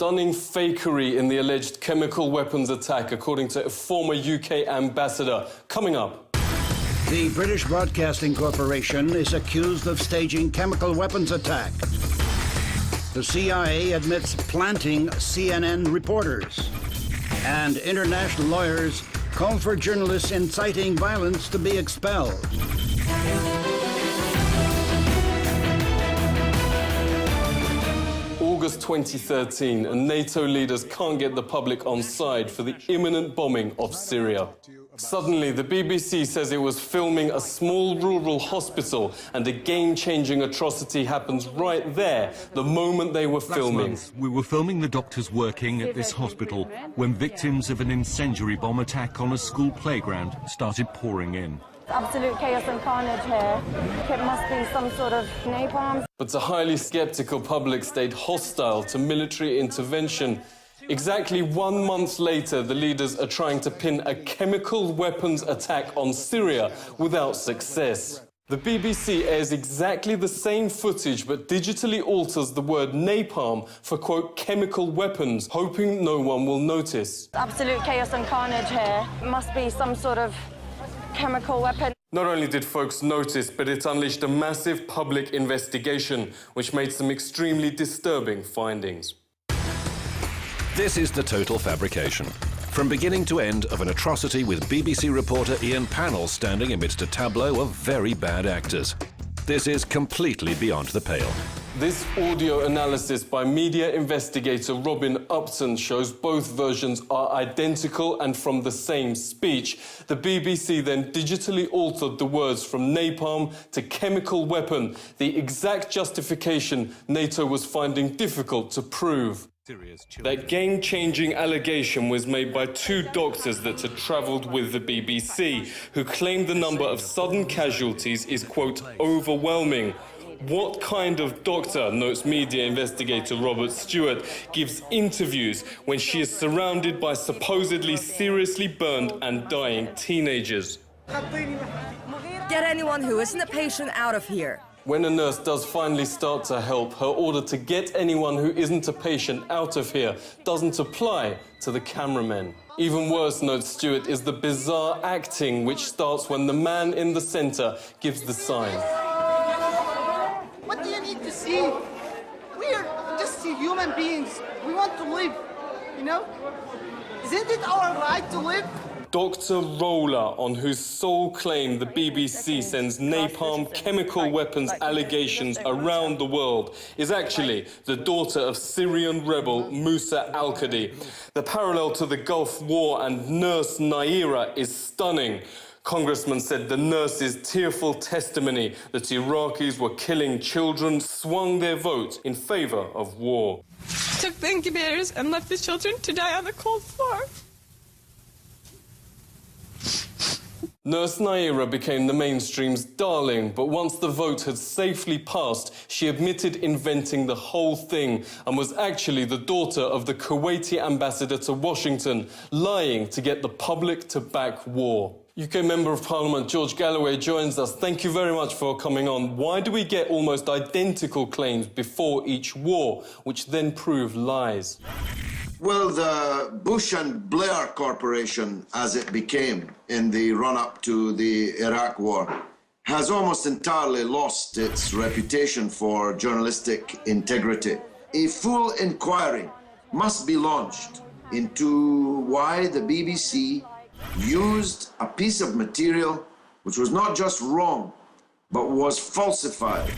stunning fakery in the alleged chemical weapons attack, according to a former UK ambassador. Coming up. The British Broadcasting Corporation is accused of staging chemical weapons attack. The CIA admits planting CNN reporters. And international lawyers call for journalists inciting violence to be expelled. August 2013, and NATO leaders can't get the public on side for the imminent bombing of Syria. Suddenly, the BBC says it was filming a small rural hospital, and a game-changing atrocity happens right there, the moment they were filming. Last month, we were filming the doctors working at this hospital when victims of an incendiary bomb attack on a school playground started pouring in. Absolute chaos and carnage here. It must be some sort of napalm. But a highly sceptical public stayed hostile to military intervention. Exactly 1 month later, the leaders are trying to pin a chemical weapons attack on Syria without success. The BBC airs exactly the same footage but digitally alters the word napalm for, quote, chemical weapons, hoping no one will notice. Absolute chaos and carnage here. It must be some sort of chemical weapon. Not only did folks notice, but it unleashed a massive public investigation, which made some extremely disturbing findings. This is the total fabrication. From beginning to end of an atrocity with BBC reporter Ian Pannell standing amidst a tableau of very bad actors. This is completely beyond the pale. This audio analysis by media investigator Robin Upton shows both versions are identical and from the same speech. The BBC then digitally altered the words from napalm to chemical weapon, the exact justification NATO was finding difficult to prove. That game-changing allegation was made by 2 doctors that had travelled with the BBC, who claimed the number of sudden casualties is, quote, overwhelming. What kind of doctor, notes media investigator Robert Stewart, gives interviews when she is surrounded by supposedly seriously burned and dying teenagers? Get anyone who isn't a patient out of here. When a nurse does finally start to help, her order to get anyone who isn't a patient out of here doesn't apply to the cameramen. Even worse, notes Stewart, is the bizarre acting which starts when the man in the centre gives the sign. What do you need to see? We're just human beings. We want to live, you know? Isn't it our right to live? Dr. Roller, on whose sole claim the BBC sends napalm chemical weapons allegations around the world, is actually the daughter of Syrian rebel Musa al-Qadi. The parallel to the Gulf War and nurse Naira is stunning. Congressman said the nurse's tearful testimony that Iraqis were killing children swung their vote in favour of war. Took the incubators and left the children to die on the cold floor. Nurse Naira became the mainstream's darling, but once the vote had safely passed, she admitted inventing the whole thing and was actually the daughter of the Kuwaiti ambassador to Washington, lying to get the public to back war. UK Member of Parliament George Galloway joins us. Thank you very much for coming on. Why do we get almost identical claims before each war, which then prove lies? Well, the Bush and Blair Corporation, as it became in the run-up to the Iraq War, has almost entirely lost its reputation for journalistic integrity. A full inquiry must be launched into why the BBC used a piece of material which was not just wrong, but was falsified,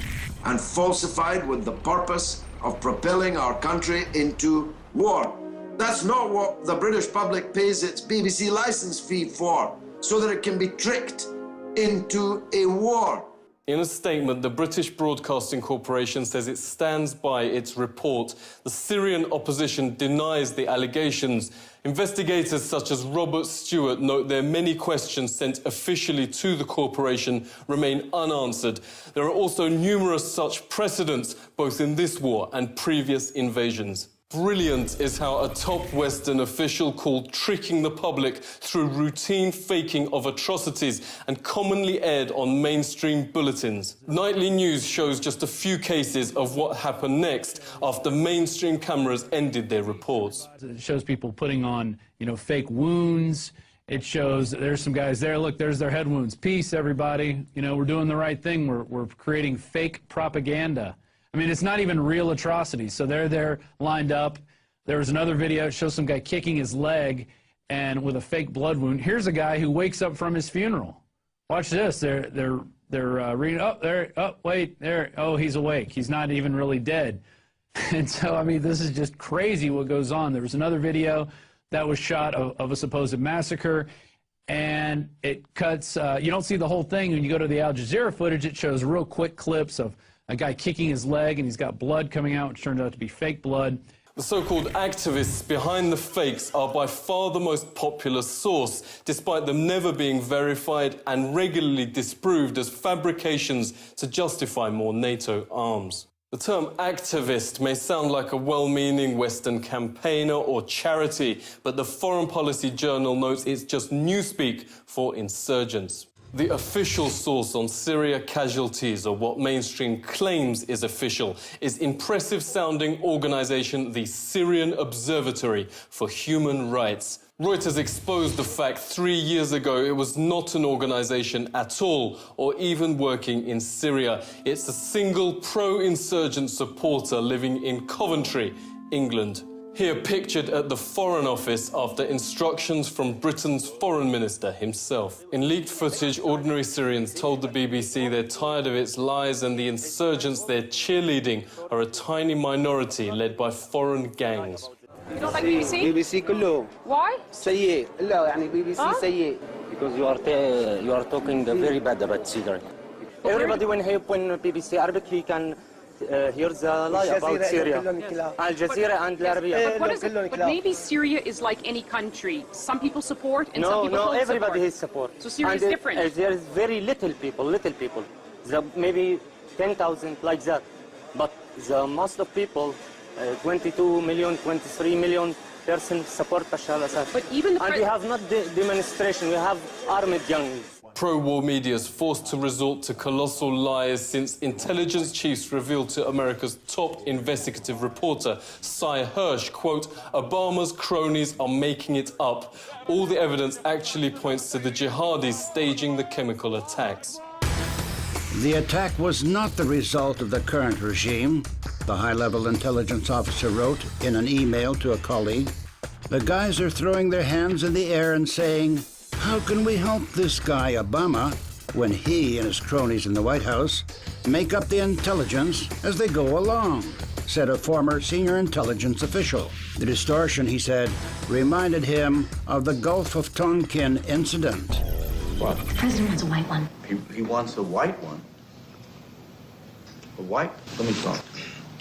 and falsified with the purpose of propelling our country into war. That's not what the British public pays its BBC licence fee for, so that it can be tricked into a war. In a statement, the British Broadcasting Corporation says it stands by its report. The Syrian opposition denies the allegations. Investigators such as Robert Stewart note there are many questions sent officially to the corporation remain unanswered. There are also numerous such precedents, both in this war and previous invasions. Brilliant is how a top Western official called tricking the public through routine faking of atrocities and commonly aired on mainstream bulletins. Nightly news shows just a few cases of what happened next after mainstream cameras ended their reports. It shows people putting on, fake wounds. It shows there's some guys there. Look, there's their head wounds. Peace, everybody. We're doing the right thing. We're creating fake propaganda. I mean, it's not even real atrocities. So they're there lined up. There was another video. It shows some guy kicking his leg and with a fake blood wound. Here's a guy who wakes up from his funeral. Watch this. They're reading. Oh, there. Oh, wait. There. Oh, he's awake. He's not even really dead. And so, I mean, this is just crazy what goes on. There was another video that was shot of a supposed massacre, and it cuts. You don't see the whole thing. When you go to the Al Jazeera footage, it shows real quick clips of a guy kicking his leg, and he's got blood coming out, which turned out to be fake blood. The so-called activists behind the fakes are by far the most popular source, despite them never being verified and regularly disproved as fabrications to justify more NATO arms. The term activist may sound like a well-meaning Western campaigner or charity, but the Foreign Policy Journal notes it's just newspeak for insurgents. The official source on Syria casualties, or what mainstream claims is official, is impressive-sounding organization the Syrian Observatory for Human Rights. Reuters exposed the fact 3 years ago it was not an organization at all, or even working in Syria. It's a single pro-insurgent supporter living in Coventry, England. Here pictured at the Foreign Office after instructions from Britain's Foreign Minister himself. In leaked footage, ordinary Syrians told the BBC they're tired of its lies and the insurgents they're cheerleading are a tiny minority led by foreign gangs. You don't like BBC? BBC كله. Why? سيء. لا يعني BBC سيء. Because you are talking very bad about Syria. Everybody when BBC Arabic he can hear the lie about Syria. Al Jazeera and Al Arabiya. But maybe Syria is like any country. Some people support and some people don't everybody support. is support. So Syria is different. There is very little people. Maybe 10,000 like that. But the most of people, 22 million, 23 million persons support Bashar al-Assad. But even and we have not demonstration, we have armed gangs. Pro-war media is forced to resort to colossal lies since intelligence chiefs revealed to America's top investigative reporter, Cy Hirsch, quote, Obama's cronies are making it up. All the evidence actually points to the jihadis staging the chemical attacks. The attack was not the result of the current regime, the high-level intelligence officer wrote in an email to a colleague. The guys are throwing their hands in the air and saying, how can we help this guy, Obama, when he and his cronies in the White House make up the intelligence as they go along, said a former senior intelligence official. The distortion, he said, reminded him of the Gulf of Tonkin incident. What? The president wants a white one. He wants a white one? A white? Let me talk.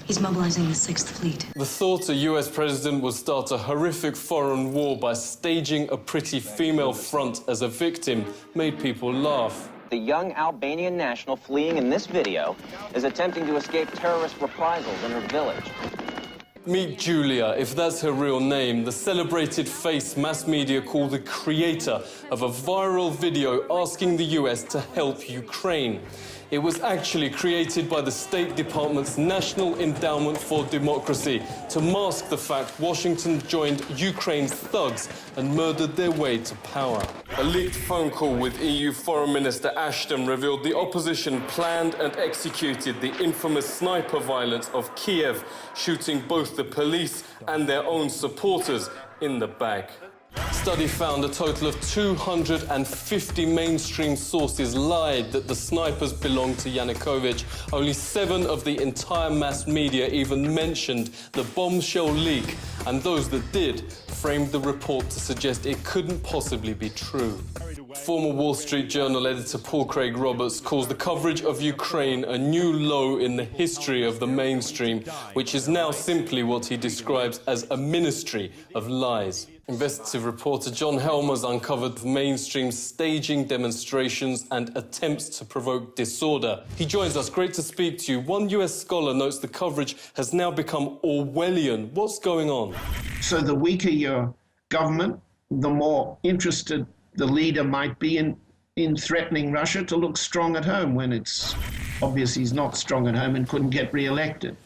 He's mobilizing the 6th Fleet. The thought a US president would start a horrific foreign war by staging a pretty female front as a victim made people laugh. The young Albanian national fleeing in this video is attempting to escape terrorist reprisals in her village. Meet Julia, if that's her real name, the celebrated face mass media call the creator of a viral video asking the US to help Ukraine. It was actually created by the State Department's National Endowment for Democracy to mask the fact Washington joined Ukraine's thugs and murdered their way to power. A leaked phone call with EU Foreign Minister Ashton revealed the opposition planned and executed the infamous sniper violence of Kiev, shooting both the police and their own supporters in the back. Study found a total of 250 mainstream sources lied that the snipers belonged to Yanukovych. Only 7 of the entire mass media even mentioned the bombshell leak, and those that did framed the report to suggest it couldn't possibly be true. Former Wall Street Journal editor Paul Craig Roberts calls the coverage of Ukraine a new low in the history of the mainstream, which is now simply what he describes as a ministry of lies. Investigative reporter John Helmer has uncovered mainstream staging demonstrations and attempts to provoke disorder. He joins us. Great to speak to you. One US scholar notes the coverage has now become Orwellian. What's going on? So the weaker your government, the more interested the leader might be in threatening Russia to look strong at home when it's obvious he's not strong at home and couldn't get re-elected.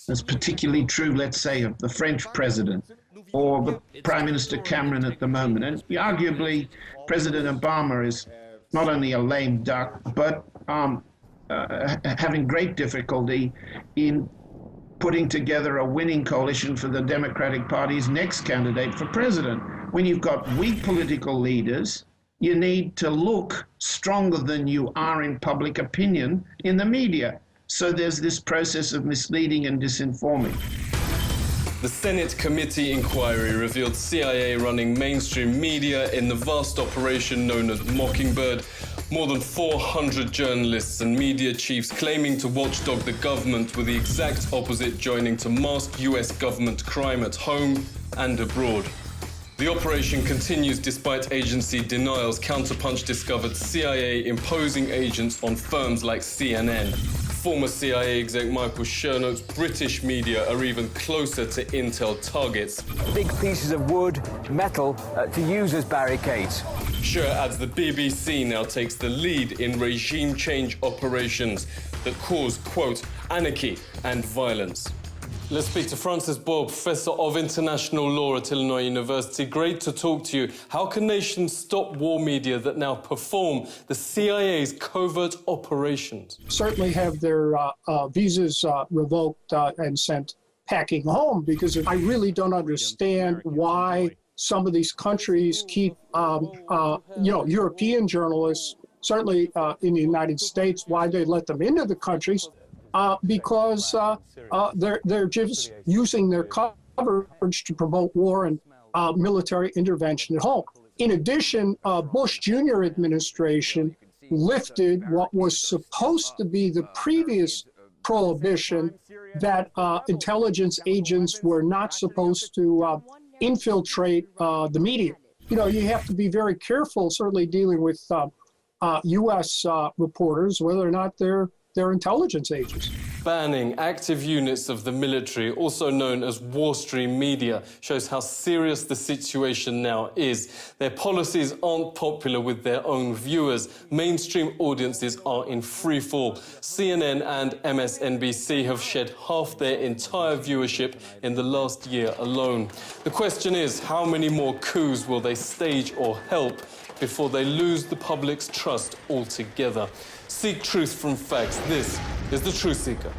That's particularly true, let's say, of the French president or the Prime Minister Cameron at the moment. And arguably, President Obama is not only a lame duck, but having great difficulty in putting together a winning coalition for the Democratic Party's next candidate for president. When you've got weak political leaders, you need to look stronger than you are in public opinion in the media. So there's this process of misleading and disinforming. The Senate committee inquiry revealed CIA running mainstream media in the vast operation known as Mockingbird. More than 400 journalists and media chiefs claiming to watchdog the government were the exact opposite, joining to mask US government crime at home and abroad. The operation continues despite agency denials. Counterpunch discovered CIA imposing agents on firms like CNN. Former CIA exec Michael Schur notes British media are even closer to intel targets. Big pieces of wood, metal, to use as barricades. Schur adds the BBC now takes the lead in regime change operations that cause, quote, anarchy and violence. Let's speak to Francis Boyle, Professor of International Law at Illinois University. Great to talk to you. How can nations stop war media that now perform the CIA's covert operations? Certainly have their visas revoked and sent packing home, because I really don't understand why some of these countries keep, European journalists, certainly in the United States, why they let them into the countries. Because they're just using their coverage to promote war and military intervention at home. In addition, Bush Jr. administration lifted what was supposed to be the previous prohibition that intelligence agents were not supposed to infiltrate the media. You know, you have to be very careful, certainly dealing with U.S. reporters, whether or not they're intelligence agents. Banning active units of the military, also known as war stream media, shows how serious the situation now is. Their policies aren't popular with their own viewers. Mainstream audiences are in free fall. CNN and MSNBC have shed half their entire viewership in the last year alone. The question is, how many more coups will they stage or help before they lose the public's trust altogether? Seek truth from facts. This is the Truthseeker.